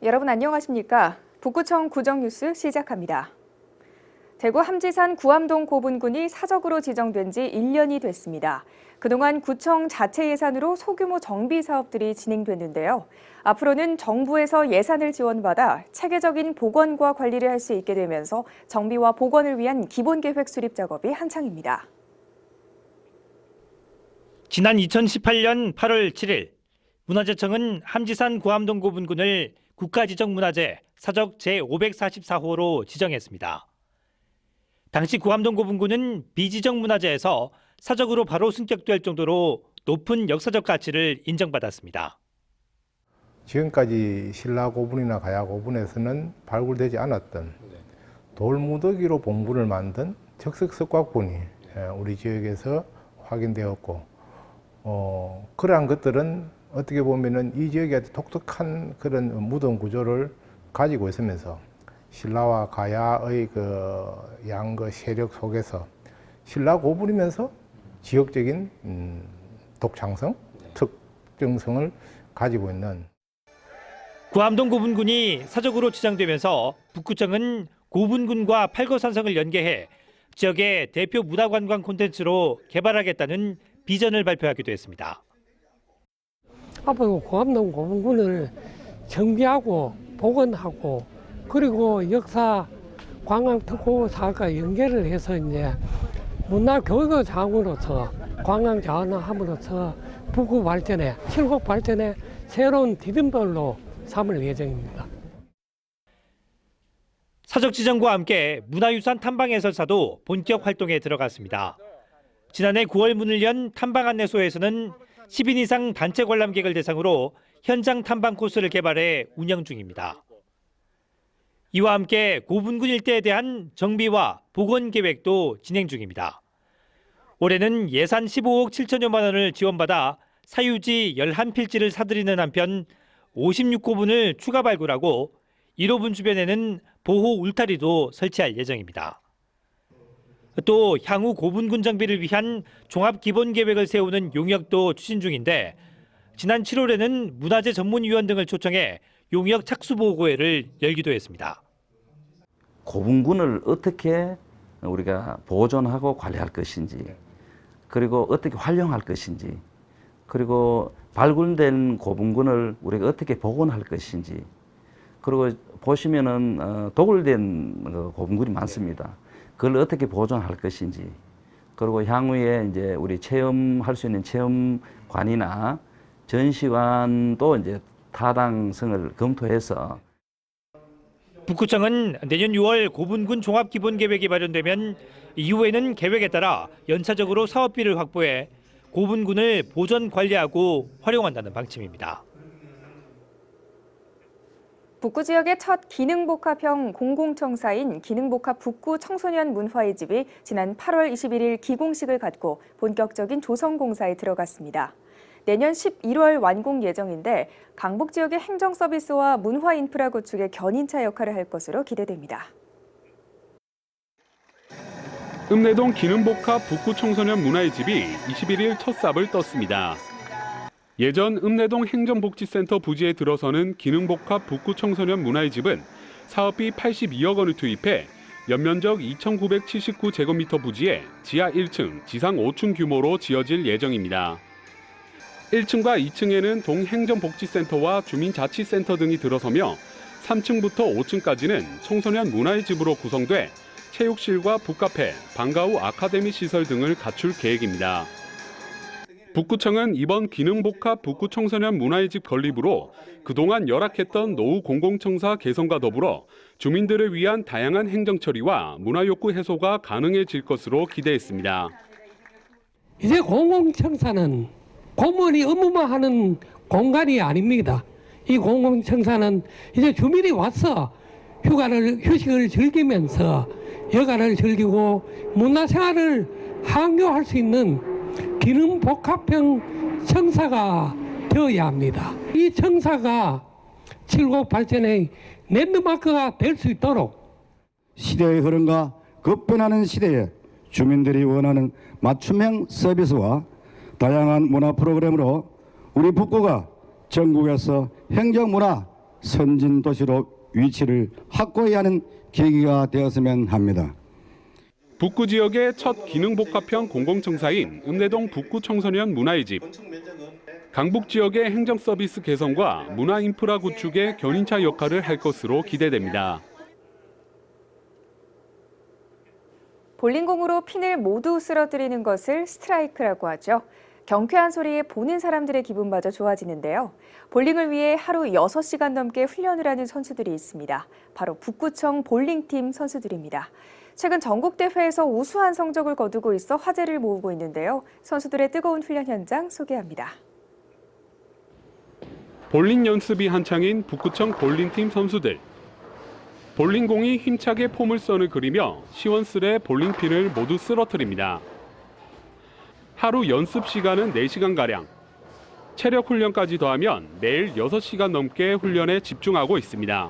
여러분 안녕하십니까? 북구청 구정뉴스 시작합니다. 대구 함지산 구암동 고분군이 사적으로 지정된 지 1년이 됐습니다. 그동안 구청 자체 예산으로 소규모 정비 사업들이 진행됐는데요. 앞으로는 정부에서 예산을 지원받아 체계적인 복원과 관리를 할 수 있게 되면서 정비와 복원을 위한 기본계획 수립 작업이 한창입니다. 지난 2018년 8월 7일 문화재청은 함지산 구암동 고분군을 국가지정문화재 사적 제544호로 지정했습니다. 당시 구암동 고분군은 비지정문화재에서 사적으로 바로 승격될 정도로 높은 역사적 가치를 인정받았습니다. 지금까지 신라 고분이나 가야 고분에서는 발굴되지 않았던 돌무더기로 봉분을 만든 적색 석곽분이 우리 지역에서 확인되었고, 그러한 것들은 어떻게 보면은 이 지역에 독특한 그런 무덤 구조를 가지고 있으면서 신라와 가야의 그 양거 세력 속에서 신라 고분이면서 지역적인 독창성, 특정성을 가지고 있는 구암동 고분군이 사적으로 지정되면서 북구청은 고분군과 팔거산성을 연계해 지역의 대표 문화관광 콘텐츠로 개발하겠다는 비전을 발표하기도 했습니다. 앞으로 구암동 고분군을 정비하고 복원하고 그리고 역사 관광 특호 사업과 연계를 해서 이제 문화 교육의 장으로서 관광 자원함으로써 북구 발전에 칠곡 발전에 새로운 디딤돌로 삼을 예정입니다. 사적 지정과 함께 문화유산 탐방 해설사도 본격 활동에 들어갔습니다. 지난해 9월 문을 연 탐방 안내소에서는 10인 이상 단체 관람객을 대상으로 현장 탐방 코스를 개발해 운영 중입니다. 이와 함께 고분군 일대에 대한 정비와 복원 계획도 진행 중입니다. 올해는 예산 15억 7천여만 원을 지원받아 사유지 11필지를 사들이는 한편 56고분을 추가 발굴하고 1호분 주변에는 보호 울타리도 설치할 예정입니다. 또 향후 고분군 정비를 위한 종합기본계획을 세우는 용역도 추진 중인데 지난 7월에는 문화재 전문위원 등을 초청해 용역 착수보고회를 열기도 했습니다. 고분군을 어떻게 우리가 보존하고 관리할 것인지, 그리고 어떻게 활용할 것인지, 그리고 발굴된 고분군을 우리가 어떻게 복원할 것인지, 그리고 보시면은 도굴된 고분군이 많습니다. 그걸 어떻게 보존할 것인지, 그리고 향후에 이제 우리 체험할 수 있는 체험관이나 전시관도 이제 타당성을 검토해서 북구청은 내년 6월 고분군 종합기본계획이 마련되면 이후에는 계획에 따라 연차적으로 사업비를 확보해 고분군을 보존 관리하고 활용한다는 방침입니다. 북구 지역의 첫 기능복합형 공공청사인 기능복합 북구 청소년 문화의 집이 지난 8월 21일 기공식을 갖고 본격적인 조성공사에 들어갔습니다. 내년 11월 완공 예정인데 강북 지역의 행정 서비스와 문화 인프라 구축의 견인차 역할을 할 것으로 기대됩니다. 읍내동 기능복합 북구 청소년 문화의 집이 21일 첫 삽을 떴습니다. 예전 읍내동 행정복지센터 부지에 들어서는 기능복합 북구 청소년 문화의 집은 사업비 82억 원을 투입해 연면적 2,979제곱미터 부지에 지하 1층, 지상 5층 규모로 지어질 예정입니다. 1층과 2층에는 동행정복지센터와 주민자치센터 등이 들어서며 3층부터 5층까지는 청소년 문화의 집으로 구성돼 체육실과 북카페, 방과 후 아카데미 시설 등을 갖출 계획입니다. 북구청은 이번 기능복합 북구 청소년 문화의 집 건립으로 그동안 열악했던 노후 공공청사 개선과 더불어 주민들을 위한 다양한 행정 처리와 문화 욕구 해소가 가능해질 것으로 기대했습니다. 이제 공공청사는 공무원이 업무만 하는 공간이 아닙니다. 이 공공청사는 이제 주민이 와서 휴식을 즐기면서 여가를 즐기고 문화생활을 향유할 수 있는 기능복합형 청사가 되어야 합니다. 이 청사가 칠곡 발전의 랜드마크가 될 수 있도록 시대의 흐름과 급변하는 시대에 주민들이 원하는 맞춤형 서비스와 다양한 문화 프로그램으로 우리 북구가 전국에서 행정문화 선진 도시로 위치를 확고해야 하는 계기가 되었으면 합니다. 북구 지역의 첫 기능복합형 공공청사인 읍내동 북구 청소년 문화의 집. 강북 지역의 행정 서비스 개선과 문화 인프라 구축의 견인차 역할을 할 것으로 기대됩니다. 볼링공으로 핀을 모두 쓰러뜨리는 것을 스트라이크라고 하죠. 경쾌한 소리에 보는 사람들의 기분마저 좋아지는데요. 볼링을 위해 하루 6시간 넘게 훈련을 하는 선수들이 있습니다. 바로 북구청 볼링팀 선수들입니다. 최근 전국대회에서 우수한 성적을 거두고 있어 화제를 모으고 있는데요. 선수들의 뜨거운 훈련 현장 소개합니다. 볼링 연습이 한창인 북구청 볼링팀 선수들. 볼링공이 힘차게 포물선을 그리며 시원스레 볼링핀을 모두 쓰러뜨립니다. 하루 연습 시간은 4시간가량. 체력 훈련까지 더하면 매일 6시간 넘게 훈련에 집중하고 있습니다.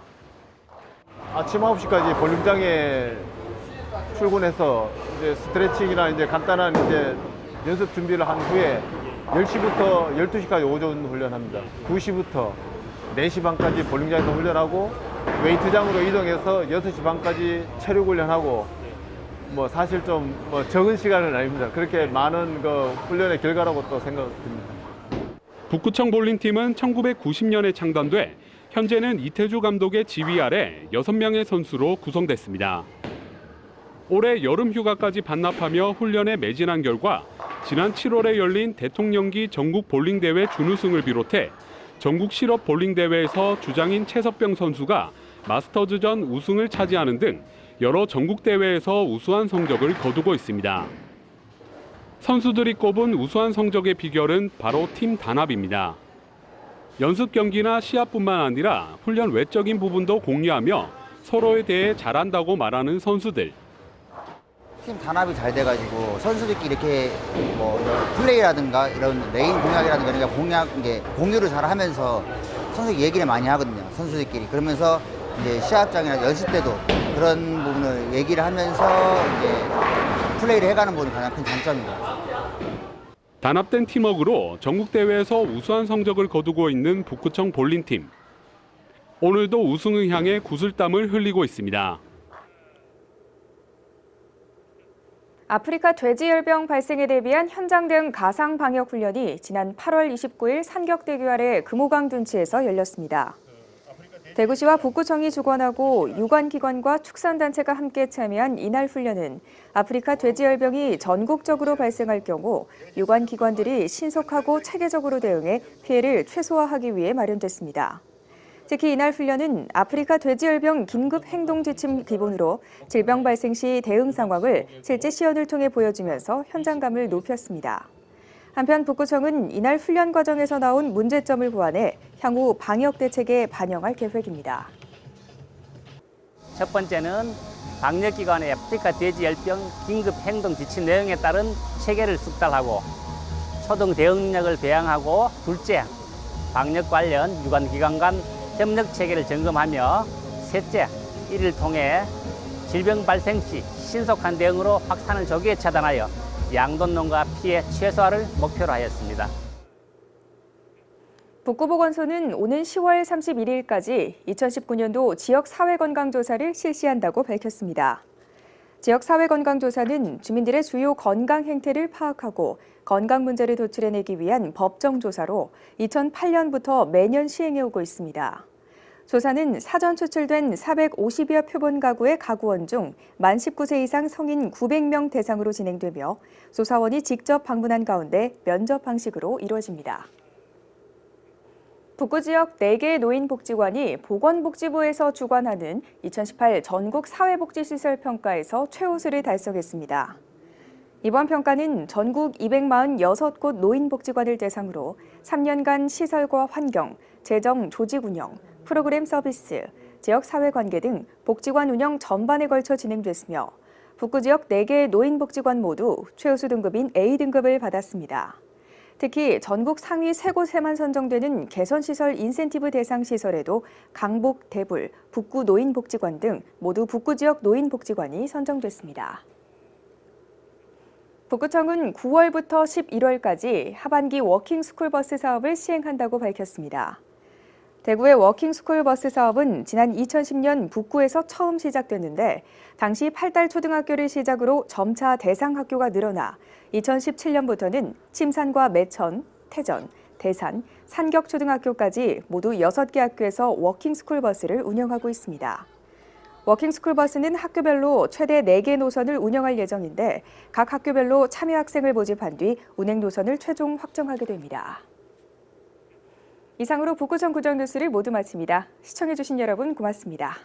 아침 9시까지 볼링장에 출근해서 이제 스트레칭이나 이제 간단한 이제 연습 준비를 한 후에 10시부터 12시까지 오전 훈련합니다. 2시부터 4시 반까지 볼링장에서 훈련하고 웨이트장으로 이동해서 6시 반까지 체력 훈련하고 뭐 사실 좀 적은 시간은 아닙니다. 그렇게 많은 그 훈련의 결과라고 또 생각됩니다. 북구청 볼링팀은 1990년에 창단돼 현재는 이태주 감독의 지휘 아래 6명의 선수로 구성됐습니다. 올해 여름 휴가까지 반납하며 훈련에 매진한 결과 지난 7월에 열린 대통령기 전국 볼링대회 준우승을 비롯해 전국 실업 볼링대회에서 주장인 최석병 선수가 마스터즈전 우승을 차지하는 등 여러 전국대회에서 우수한 성적을 거두고 있습니다. 선수들이 꼽은 우수한 성적의 비결은 바로 팀 단합입니다. 연습 경기나 시합뿐만 아니라 훈련 외적인 부분도 공유하며 서로에 대해 잘한다고 말하는 선수들. 팀 단합이 잘 돼가지고 선수들끼리 이렇게 뭐 이런 플레이라든가 이런 레인 공략이라든가 이런 공유를 잘 하면서 선수 얘기를 많이 하거든요. 선수들끼리. 그러면서 이제 시합장이나 연습 때도 그런 부분을 얘기를 하면서 이제 플레이를 해가는 부분이 가장 큰 장점입니다. 단합된 팀워크로 전국대회에서 우수한 성적을 거두고 있는 북구청 볼링팀. 오늘도 우승을 향해 구슬땀을 흘리고 있습니다. 아프리카 돼지열병 발생에 대비한 현장 등 가상 방역 훈련이 지난 8월 29일 산격대교 아래 금호강 둔치에서 열렸습니다. 대구시와 북구청이 주관하고 유관기관과 축산단체가 함께 참여한 이날 훈련은 아프리카 돼지열병이 전국적으로 발생할 경우 유관기관들이 신속하고 체계적으로 대응해 피해를 최소화하기 위해 마련됐습니다. 특히 이날 훈련은 아프리카 돼지열병 긴급행동지침 기본으로 질병 발생 시 대응 상황을 실제 시연을 통해 보여주면서 현장감을 높였습니다. 한편 북구청은 이날 훈련 과정에서 나온 문제점을 보완해 향후 방역 대책에 반영할 계획입니다. 첫 번째는 방역기관의 아프리카 돼지열병 긴급행동지침 내용에 따른 체계를 숙달하고 초동 대응력을 배양하고, 둘째, 방역 관련 유관기관 간 협력 체계를 점검하며, 셋째, 이를 통해 질병 발생 시 신속한 대응으로 확산을 조기에 차단하여 양돈론과 피해 최소화를 목표로 하였습니다. 북구보건소는 오는 10월 31일까지 2019년도 지역사회건강조사를 실시한다고 밝혔습니다. 지역사회건강조사는 주민들의 주요 건강 행태를 파악하고 건강 문제를 도출해내기 위한 법정조사로 2008년부터 매년 시행해오고 있습니다. 조사는 사전 추출된 450여 표본 가구의 가구원 중 만 19세 이상 성인 900명 대상으로 진행되며 조사원이 직접 방문한 가운데 면접 방식으로 이루어집니다. 북구 지역 4개의 노인복지관이 보건복지부에서 주관하는 2018 전국 사회복지시설 평가에서 최우수를 달성했습니다. 이번 평가는 전국 246곳 노인복지관을 대상으로 3년간 시설과 환경, 재정, 조직 운영, 프로그램 서비스, 지역 사회관계 등 복지관 운영 전반에 걸쳐 진행됐으며 북구 지역 4개의 노인복지관 모두 최우수 등급인 A등급을 받았습니다. 특히 전국 상위 3곳에만 선정되는 개선시설 인센티브 대상 시설에도 강북, 대불, 북구 노인복지관 등 모두 북구 지역 노인복지관이 선정됐습니다. 북구청은 9월부터 11월까지 하반기 워킹 스쿨버스 사업을 시행한다고 밝혔습니다. 대구의 워킹스쿨 버스 사업은 지난 2010년 북구에서 처음 시작됐는데 당시 8달 초등학교를 시작으로 점차 대상 학교가 늘어나 2017년부터는 침산과 매천, 태전, 대산, 산격초등학교까지 모두 6개 학교에서 워킹스쿨 버스를 운영하고 있습니다. 워킹스쿨 버스는 학교별로 최대 4개 노선을 운영할 예정인데 각 학교별로 참여 학생을 모집한 뒤 운행 노선을 최종 확정하게 됩니다. 이상으로 북구청 구정 뉴스를 모두 마칩니다. 시청해주신 여러분 고맙습니다.